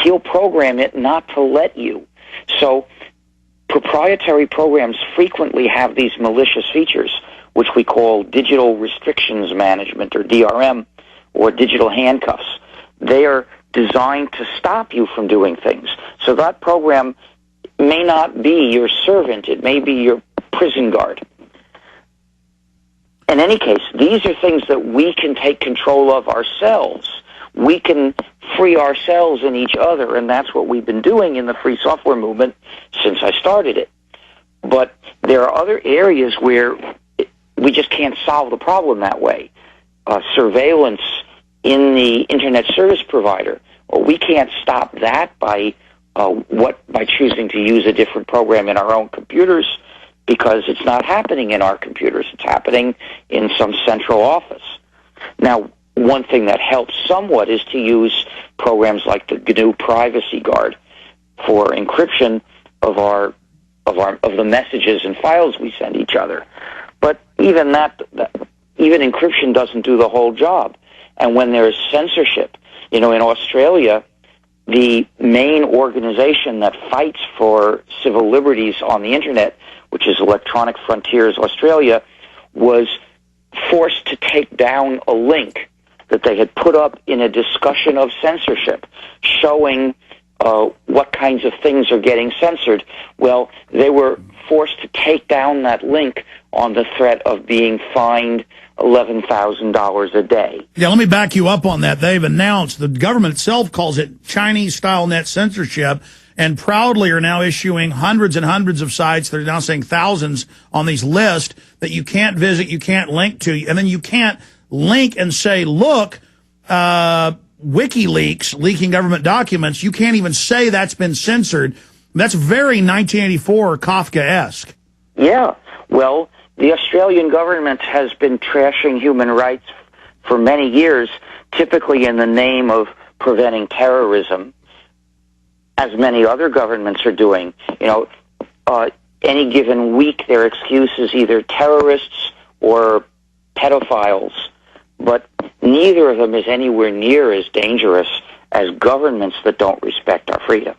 he'll program it not to let you. So proprietary programs frequently have these malicious features, which we call digital restrictions management, or DRM, or digital handcuffs. They are designed to stop you from doing things. So that program may not be your servant. It may be your prison guard. In any case, these are things that we can take control of ourselves. We can free ourselves and each other, and that's what we've been doing in the free software movement since I started it. But there are other areas where we just can't solve the problem that way. Surveillance in the internet service provider. Well, we can't stop that by choosing to use a different program in our own computers, because it's not happening in our computers. It's happening in some central office. Now, one thing that helps somewhat is to use programs like the GNU Privacy Guard for encryption of the messages and files we send each other. But even even encryption doesn't do the whole job. And when there's censorship, in Australia, the main organization that fights for civil liberties on the internet, which is Electronic Frontiers Australia, was forced to take down a link that they had put up in a discussion of censorship, showing what kinds of things are getting censored. Well, they were forced to take down that link on the threat of being fined $11,000 a day. Yeah, let me back you up on that. They've announced, the government itself calls it Chinese-style net censorship, and proudly are now issuing hundreds and hundreds of sites. They're now saying thousands on these lists that you can't visit, you can't link to, and then you can't link and say, look, WikiLeaks leaking government documents. You can't even say that's been censored. That's very 1984 Kafka-esque. Yeah, well, the Australian government has been trashing human rights for many years, typically in the name of preventing terrorism, as many other governments are doing. Any given week their excuse is either terrorists or pedophiles, but neither of them is anywhere near as dangerous as governments that don't respect our freedom.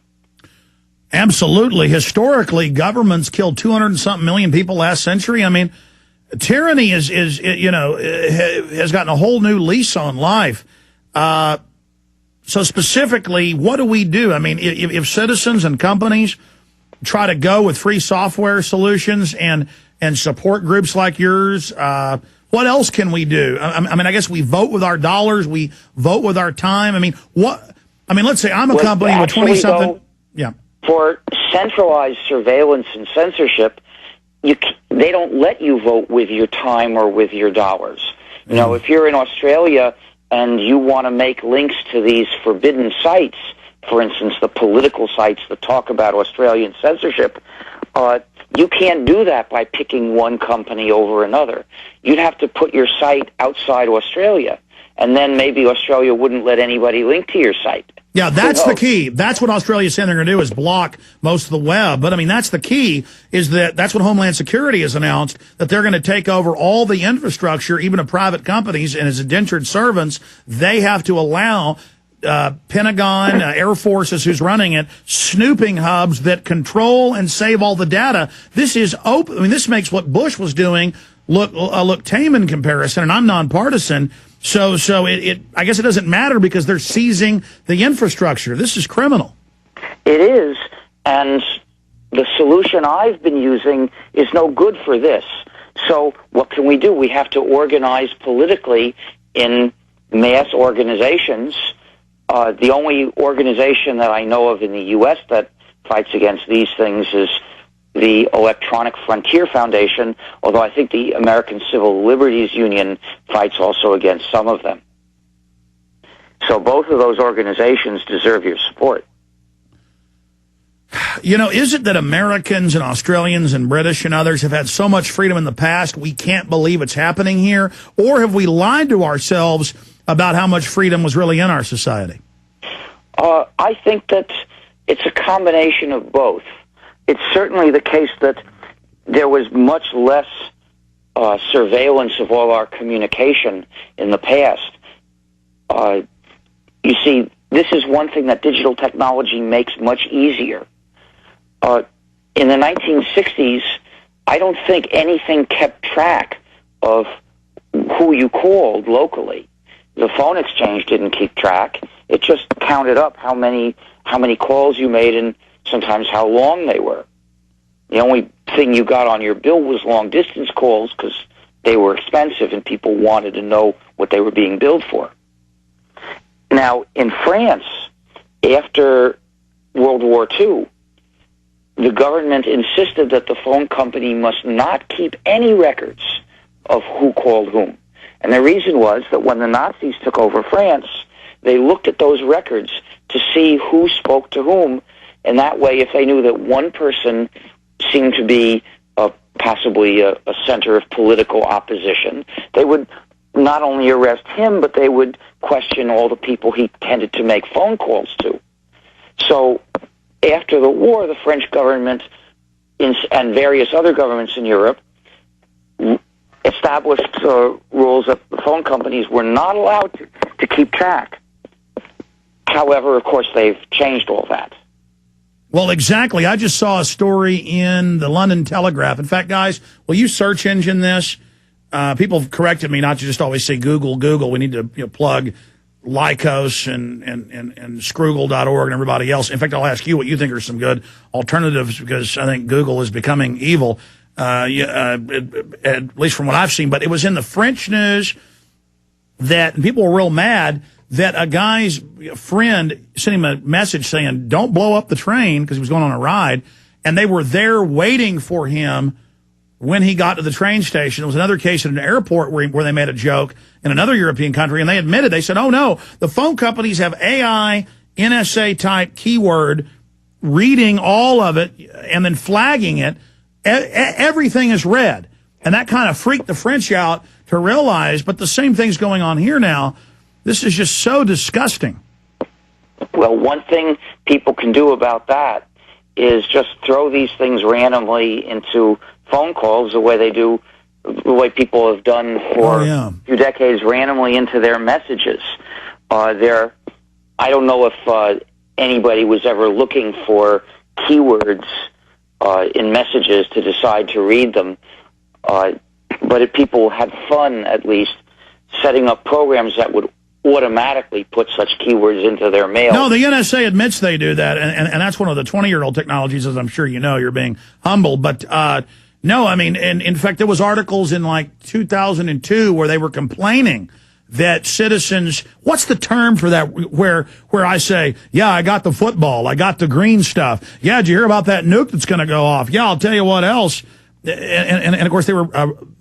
Absolutely. Historically, governments killed 200 and something million people last century. I mean, tyranny has gotten a whole new lease on life. So specifically, what do we do? I mean, if citizens and companies try to go with free software solutions and support groups like yours, what else can we do? I mean, I guess we vote with our dollars, we vote with our time. I mean, let's say I'm a company with 20-something. Yeah. For centralized surveillance and censorship, they don't let you vote with your time or with your dollars. If you're in Australia and you want to make links to these forbidden sites, for instance, the political sites that talk about Australian censorship, you can't do that by picking one company over another. You'd have to put your site outside Australia, and then maybe Australia wouldn't let anybody link to your site. Yeah, that's the key. That's what Australia's saying they're going to do, is block most of the web. But, I mean, that's the key, is that's what Homeland Security has announced, that they're going to take over all the infrastructure, even of private companies, and as indentured servants, they have to allow Pentagon, Air Forces, who's running it, snooping hubs that control and save all the data. This is open. I mean, this makes what Bush was doing look tame in comparison, and I'm nonpartisan. So I guess it doesn't matter because they're seizing the infrastructure. This is criminal. It is, and the solution I've been using is no good for this. So what can we do? We have to organize politically in mass organizations. The only organization that I know of in the U.S. that fights against these things is the Electronic Frontier Foundation, although I think the American Civil Liberties Union fights also against some of them. So both of those organizations deserve your support. Is it that Americans and Australians and British and others have had so much freedom in the past we can't believe it's happening here? Or have we lied to ourselves about how much freedom was really in our society? I think that it's a combination of both. It's certainly the case that there was much less surveillance of all our communication in the past. You see, this is one thing that digital technology makes much easier. In the 1960s, I don't think anything kept track of who you called locally. The phone exchange didn't keep track. It just counted up how many calls you made and sometimes how long they were. The only thing you got on your bill was long-distance calls because they were expensive and people wanted to know what they were being billed for. Now, in France, after World War II, the government insisted that the phone company must not keep any records of who called whom. And the reason was that when the Nazis took over France, they looked at those records to see who spoke to whom, and that way, if they knew that one person seemed to be possibly a center of political opposition, they would not only arrest him, but they would question all the people he tended to make phone calls to. So after the war, the French government and various other governments in Europe established rules that the phone companies were not allowed to keep track. However, of course, they've changed all that. Well, exactly. I just saw a story in the London Telegraph. In fact, guys, will you search engine this? People have corrected me not to just always say Google. We need to plug Lycos and Scroogle.org and everybody else. In fact, I'll ask you what you think are some good alternatives because I think Google is becoming evil, at least from what I've seen. But it was in the French news that people were real mad that a guy's friend sent him a message saying, don't blow up the train, because he was going on a ride, and they were there waiting for him when he got to the train station. There was another case at an airport where they made a joke in another European country, and they admitted, they said, oh, no, the phone companies have AI, NSA-type keyword, reading all of it and then flagging it. Everything is red. And that kind of freaked the French out to realize, but the same thing's going on here now. This is just so disgusting. Well, one thing people can do about that is just throw these things randomly into phone calls the way people have done for a few decades, randomly into their messages. I don't know if anybody was ever looking for keywords in messages to decide to read them, but if people had fun, at least, setting up programs that would automatically put such keywords into their mail. No, the NSA admits they do that, and that's one of the 20-year-old technologies, as I'm sure you know. You're being humble, but no, I mean, and in fact, there was articles in like 2002 where they were complaining that citizens, what's the term for that, where I say, yeah, I got the football, I got the green stuff. Yeah, did you hear about that nuke that's going to go off? Yeah, I'll tell you what else. And of course,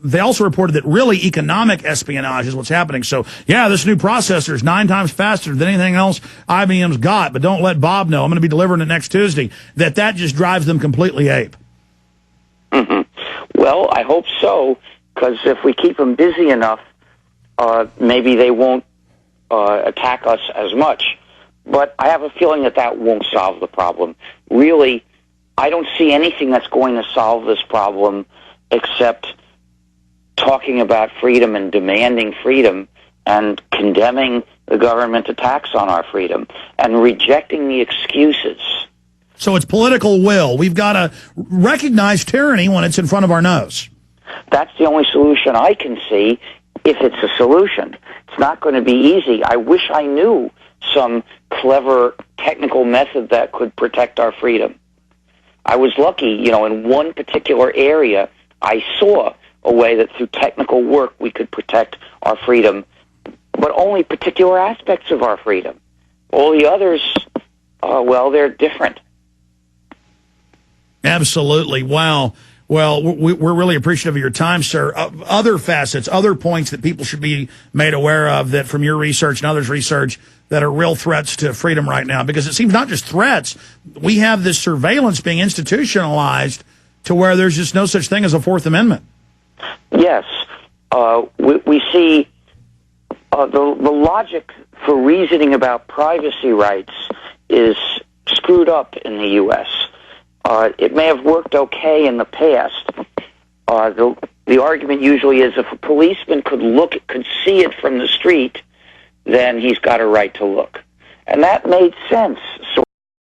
they also reported that really economic espionage is what's happening. So, yeah, this new processor is 9 times faster than anything else IBM's got, but don't let Bob know. I'm going to be delivering it next Tuesday. That just drives them completely ape. Mm-hmm. Well, I hope so, because if we keep them busy enough, maybe they won't attack us as much. But I have a feeling that won't solve the problem. Really, I don't see anything that's going to solve this problem except talking about freedom and demanding freedom and condemning the government attacks on our freedom and rejecting the excuses. So it's political will. We've got to recognize tyranny when it's in front of our nose. That's the only solution I can see, if it's a solution. It's not going to be easy. I wish I knew some clever technical method that could protect our freedom. I was lucky, in one particular area, I saw a way that through technical work we could protect our freedom, but only particular aspects of our freedom. All the others, they're different. Absolutely. Wow. Well, we're really appreciative of your time, sir. Other facets, other points that people should be made aware of that from your research and others' research that are real threats to freedom right now, because it seems not just threats. We have this surveillance being institutionalized to where there's just no such thing as a Fourth Amendment. Yes. We see the logic for reasoning about privacy rights is screwed up in the U.S. It may have worked okay in the past. The argument usually is if a policeman could see it from the street, then he's got a right to look. And that made sense.